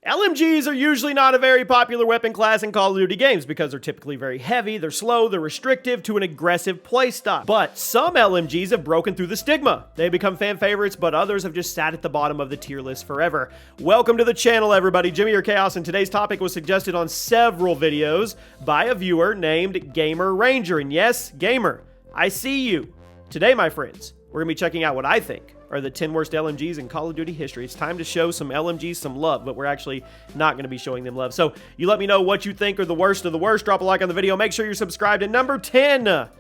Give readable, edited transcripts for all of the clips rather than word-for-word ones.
LMGs are usually not a very popular weapon class in Call of Duty games because they're typically very heavy, they're slow, they're restrictive to an aggressive playstyle. But some LMGs have broken through the stigma. They've become fan favorites, but others have just sat at the bottom of the tier list forever. Welcome to the channel, everybody. Jimmy or Chaos, and today's topic was suggested on several videos by a viewer named Gamer Ranger. And yes, Gamer, I see you. Today, my friends, we're going to be checking out what I think are the 10 worst LMGs in Call of Duty history. It's time to show some LMGs some love, but we're actually not going to be showing them love. So you let me know what you think are the worst of the worst. Drop a like on the video. Make sure you're subscribed. And number 10, the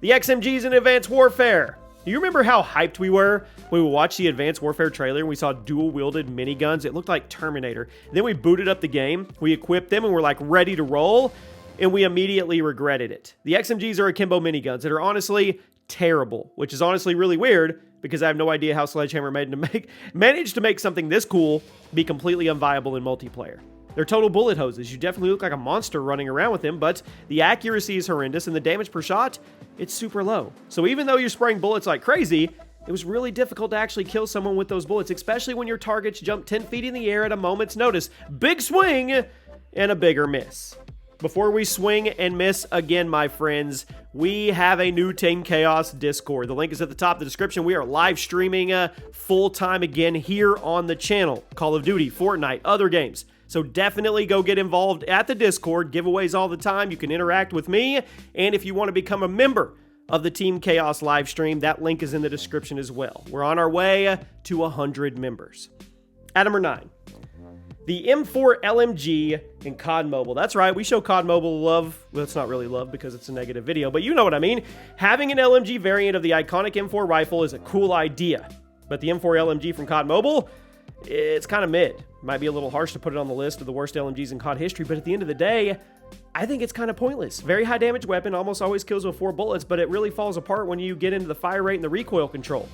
XMGs in Advanced Warfare. Do you remember how hyped we were when we watched the Advanced Warfare trailer and we saw dual-wielded miniguns? It looked like Terminator. And then we booted up the game, we equipped them, and we're like ready to roll, and we immediately regretted it. The XMGs are akimbo miniguns that are honestly terrible, which is honestly really weird because I have no idea how Sledgehammer managed to make something this cool be completely unviable in multiplayer. They're total bullet hoses. You definitely look like a monster running around with them, but the accuracy is horrendous and the damage per shot, it's super low. So even though you're spraying bullets like crazy, it was really difficult to actually kill someone with those bullets, especially when your targets jump 10 feet in the air at a moment's notice. Big swing and a bigger miss. Before we swing and miss again, my friends, we have a new Team Chaos Discord. The link is at the top of the description. We are live streaming full-time again here on the channel. Call of Duty, Fortnite, other games. So definitely go get involved at the Discord. Giveaways all the time. You can interact with me. And if you want to become a member of the Team Chaos live stream, that link is in the description as well. We're on our way to 100 members. At number 9. The M4 LMG in COD Mobile. That's right, we show COD Mobile love. Well, it's not really love because it's a negative video, but you know what I mean. Having an LMG variant of the iconic M4 rifle is a cool idea. But the M4 LMG from COD Mobile, it's kind of mid. Might be a little harsh to put it on the list of the worst LMGs in COD history, but at the end of the day, I think it's kind of pointless. Very high damage weapon, almost always kills with 4 bullets, but it really falls apart when you get into the fire rate and the recoil control.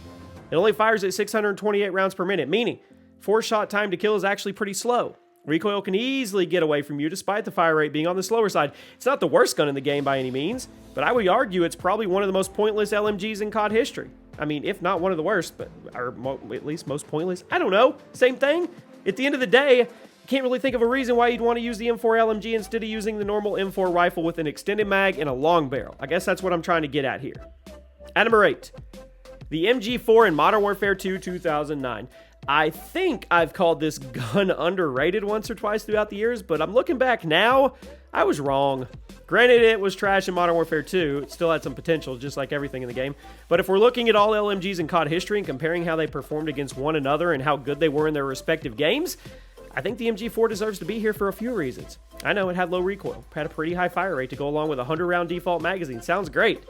It only fires at 628 rounds per minute, meaning 4-shot time to kill is actually pretty slow. Recoil can easily get away from you despite the fire rate being on the slower side. It's not the worst gun in the game by any means, but I would argue it's probably one of the most pointless LMGs in COD history. I mean, if not one of the worst, but at least most pointless. I don't know. Same thing. At the end of the day, you can't really think of a reason why you'd want to use the M4 LMG instead of using the normal M4 rifle with an extended mag and a long barrel. I guess that's what I'm trying to get at here. At number 8, the MG4 in Modern Warfare 2 2009. I think I've called this gun underrated once or twice throughout the years, but I'm looking back now, I was wrong. Granted, it was trash in Modern Warfare 2. It still had some potential, just like everything in the game. But if we're looking at all LMGs in COD history and comparing how they performed against one another and how good they were in their respective games, I think the MG4 deserves to be here for a few reasons. I know it had low recoil, had a pretty high fire rate to go along with a 100-round default magazine. Sounds great.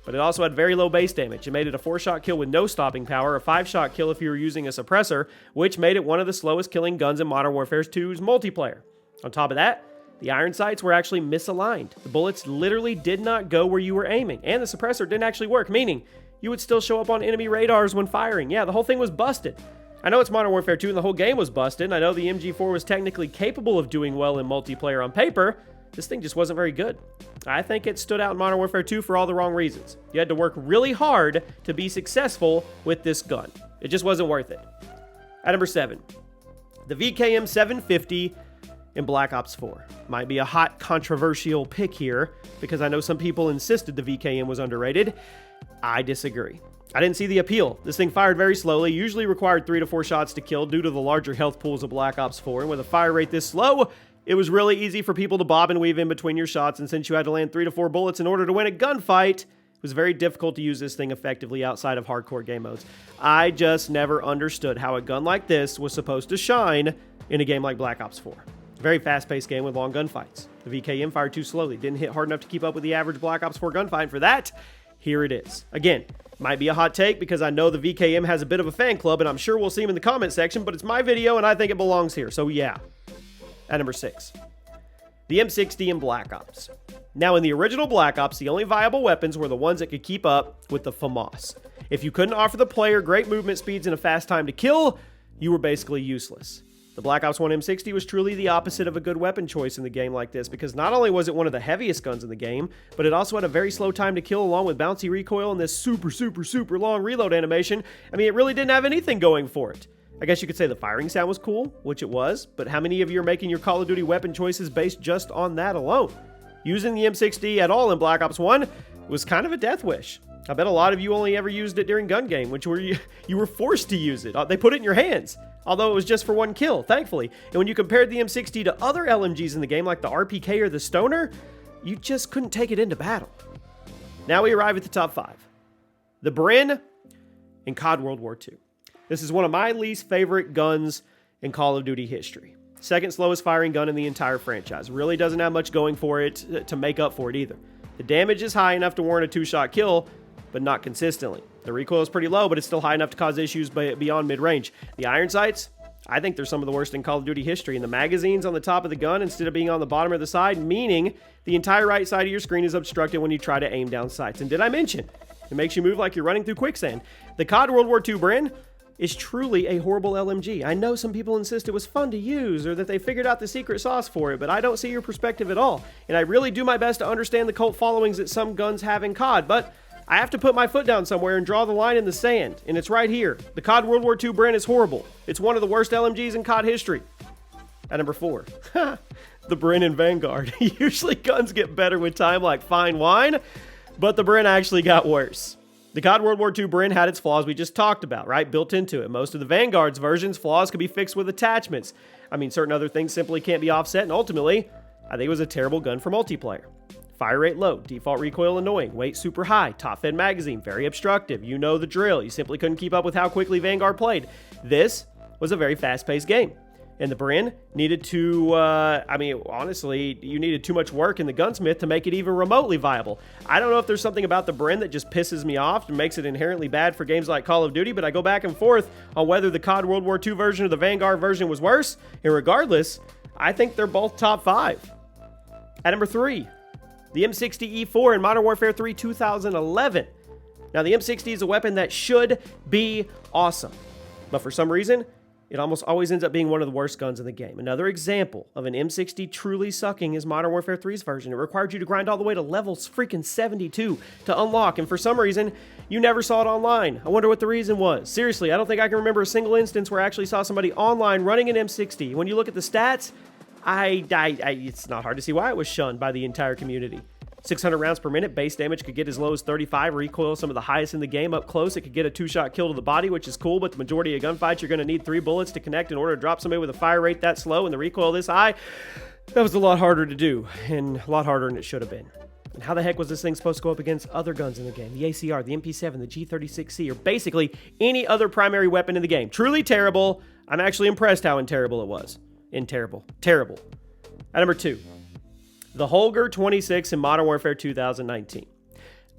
But it also had very low base damage. It made it a 4-shot kill with no stopping power, a 5-shot kill if you were using a suppressor, which made it one of the slowest killing guns in Modern Warfare 2's multiplayer. On top of that, the iron sights were actually misaligned. The bullets literally did not go where you were aiming, and the suppressor didn't actually work, meaning you would still show up on enemy radars when firing. Yeah, the whole thing was busted. I know it's Modern Warfare 2 and the whole game was busted, and I know the MG4 was technically capable of doing well in multiplayer on paper. This thing just wasn't very good. I think it stood out in Modern Warfare 2 for all the wrong reasons. You had to work really hard to be successful with this gun. It just wasn't worth it. At number 7, the VKM 750 in Black Ops 4. Might be a hot, controversial pick here, because I know some people insisted the VKM was underrated. I disagree. I didn't see the appeal. This thing fired very slowly, usually required 3 to 4 shots to kill due to the larger health pools of Black Ops 4, and with a fire rate this slow, it was really easy for people to bob and weave in between your shots, and since you had to land 3 to 4 bullets in order to win a gunfight, it was very difficult to use this thing effectively outside of hardcore game modes. I just never understood how a gun like this was supposed to shine in a game like Black Ops 4. Very fast-paced game with long gunfights. The VKM fired too slowly, didn't hit hard enough to keep up with the average Black Ops 4 gunfight, and for that, here it is. Again, might be a hot take because I know the VKM has a bit of a fan club, and I'm sure we'll see him in the comment section, but it's my video, and I think it belongs here, so yeah. At number 6, the M60 in Black Ops. Now, in the original Black Ops, the only viable weapons were the ones that could keep up with the FAMAS. If you couldn't offer the player great movement speeds and a fast time to kill, you were basically useless. The Black Ops 1 M60 was truly the opposite of a good weapon choice in the game like this, because not only was it one of the heaviest guns in the game, but it also had a very slow time to kill along with bouncy recoil and this super long reload animation. I mean, it really didn't have anything going for it. I guess you could say the firing sound was cool, which it was, but how many of you are making your Call of Duty weapon choices based just on that alone? Using the M60 at all in Black Ops 1 was kind of a death wish. I bet a lot of you only ever used it during gun game, which were you were forced to use it. They put it in your hands, although it was just for one kill, thankfully. And when you compared the M60 to other LMGs in the game, like the RPK or the Stoner, you just couldn't take it into battle. Now we arrive at the top 5. The Bren in COD World War II. This is one of my least favorite guns in Call of Duty history. Second slowest firing gun in the entire franchise. Really doesn't have much going for it to make up for it either. The damage is high enough to warrant a 2-shot kill, but not consistently. The recoil is pretty low, but it's still high enough to cause issues beyond mid-range. The iron sights, I think they're some of the worst in Call of Duty history. And the magazine's on the top of the gun instead of being on the bottom of the side, meaning the entire right side of your screen is obstructed when you try to aim down sights. And did I mention, it makes you move like you're running through quicksand. The COD World War II Bren is truly a horrible LMG. I know some people insist it was fun to use or that they figured out the secret sauce for it, but I don't see your perspective at all. And I really do my best to understand the cult followings that some guns have in COD, but I have to put my foot down somewhere and draw the line in the sand, and it's right here. The COD World War II Bren is horrible. It's one of the worst LMGs in COD history. At number 4, the Bren in Vanguard. Usually guns get better with time like fine wine, but the Bren actually got worse. The COD World War II Bren had its flaws we just talked about, right? Built into it. Most of the Vanguard's versions, flaws could be fixed with attachments. I mean, certain other things simply can't be offset, and ultimately, I think it was a terrible gun for multiplayer. Fire rate low, default recoil annoying, weight super high, top-fed magazine, very obstructive. You know the drill. You simply couldn't keep up with how quickly Vanguard played. This was a very fast-paced game. And the Bren needed to, honestly, you needed too much work in the gunsmith to make it even remotely viable. I don't know if there's something about the Bren that just pisses me off and makes it inherently bad for games like Call of Duty, but I go back and forth on whether the COD World War II version or the Vanguard version was worse. And regardless, I think they're both top 5. At number 3, the M60E4 in Modern Warfare 3 2011. Now, the M60 is a weapon that should be awesome, but for some reason, it almost always ends up being one of the worst guns in the game. Another example of an M60 truly sucking is Modern Warfare 3's version. It required you to grind all the way to level freaking 72 to unlock, and for some reason, you never saw it online. I wonder what the reason was. Seriously, I don't think I can remember a single instance where I actually saw somebody online running an M60. When you look at the stats, it's not hard to see why it was shunned by the entire community. 600 rounds per minute, base damage could get as low as 35, recoil some of the highest in the game. Up close, it could get a 2-shot kill to the body, which is cool, but the majority of gunfights, you're going to need 3 bullets to connect in order to drop somebody with a fire rate that slow and the recoil this high. That was a lot harder to do, and a lot harder than it should have been. And how the heck was this thing supposed to go up against other guns in the game? The ACR, the MP7, the G36C, or basically any other primary weapon in the game. Truly terrible. I'm actually impressed how terrible it was. Terrible. At number 2, the Holger 26 in Modern Warfare 2019.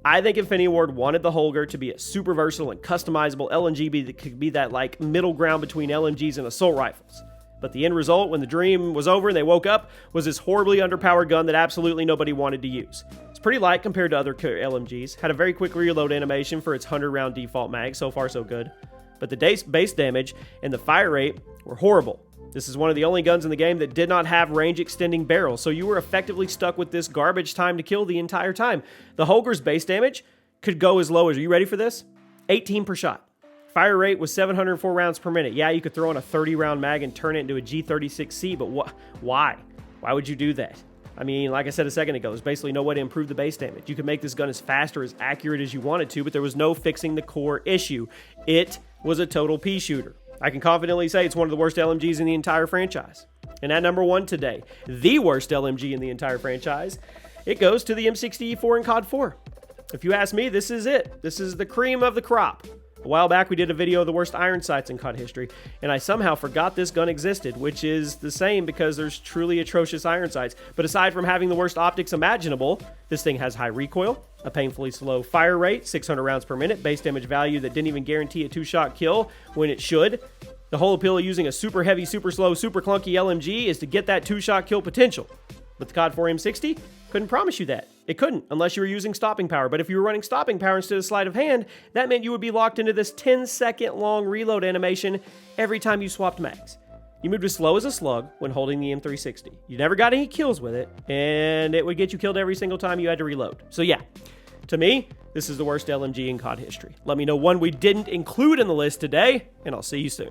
I think Infinity Ward wanted the Holger to be a super versatile and customizable LMG that could be that like middle ground between LMGs and assault rifles. But the end result, when the dream was over and they woke up, was this horribly underpowered gun that absolutely nobody wanted to use. It's pretty light compared to other LMGs, had a very quick reload animation for its 100-round default mag, so far so good. But the base damage and the fire rate were horrible. This is one of the only guns in the game that did not have range-extending barrels, so you were effectively stuck with this garbage time to kill the entire time. The Holger's base damage could go as low as, are you ready for this? 18 per shot. Fire rate was 704 rounds per minute. Yeah, you could throw in a 30-round mag and turn it into a G36C, but why? Why would you do that? I mean, like I said a second ago, there's basically no way to improve the base damage. You could make this gun as fast or as accurate as you wanted to, but there was no fixing the core issue. It was a total pea shooter. I can confidently say it's one of the worst LMGs in the entire franchise. And at number 1 today, the worst LMG in the entire franchise, it goes to the M60E4 in COD 4. If you ask me, this is it. This is the cream of the crop. A while back, we did a video of the worst iron sights in COD history, and I somehow forgot this gun existed, which is the same because there's truly atrocious iron sights. But aside from having the worst optics imaginable, this thing has high recoil, a painfully slow fire rate, 600 rounds per minute, base damage value that didn't even guarantee a 2-shot kill when it should. The whole appeal of using a super heavy, super slow, super clunky LMG is to get that 2-shot kill potential. But the COD 4 M60 couldn't promise you that. It couldn't, unless you were using stopping power. But if you were running stopping power instead of sleight of hand, that meant you would be locked into this 10-second long reload animation every time you swapped mags. You moved as slow as a slug when holding the M360. You never got any kills with it, and it would get you killed every single time you had to reload. So yeah, to me, this is the worst LMG in COD history. Let me know one we didn't include in the list today, and I'll see you soon.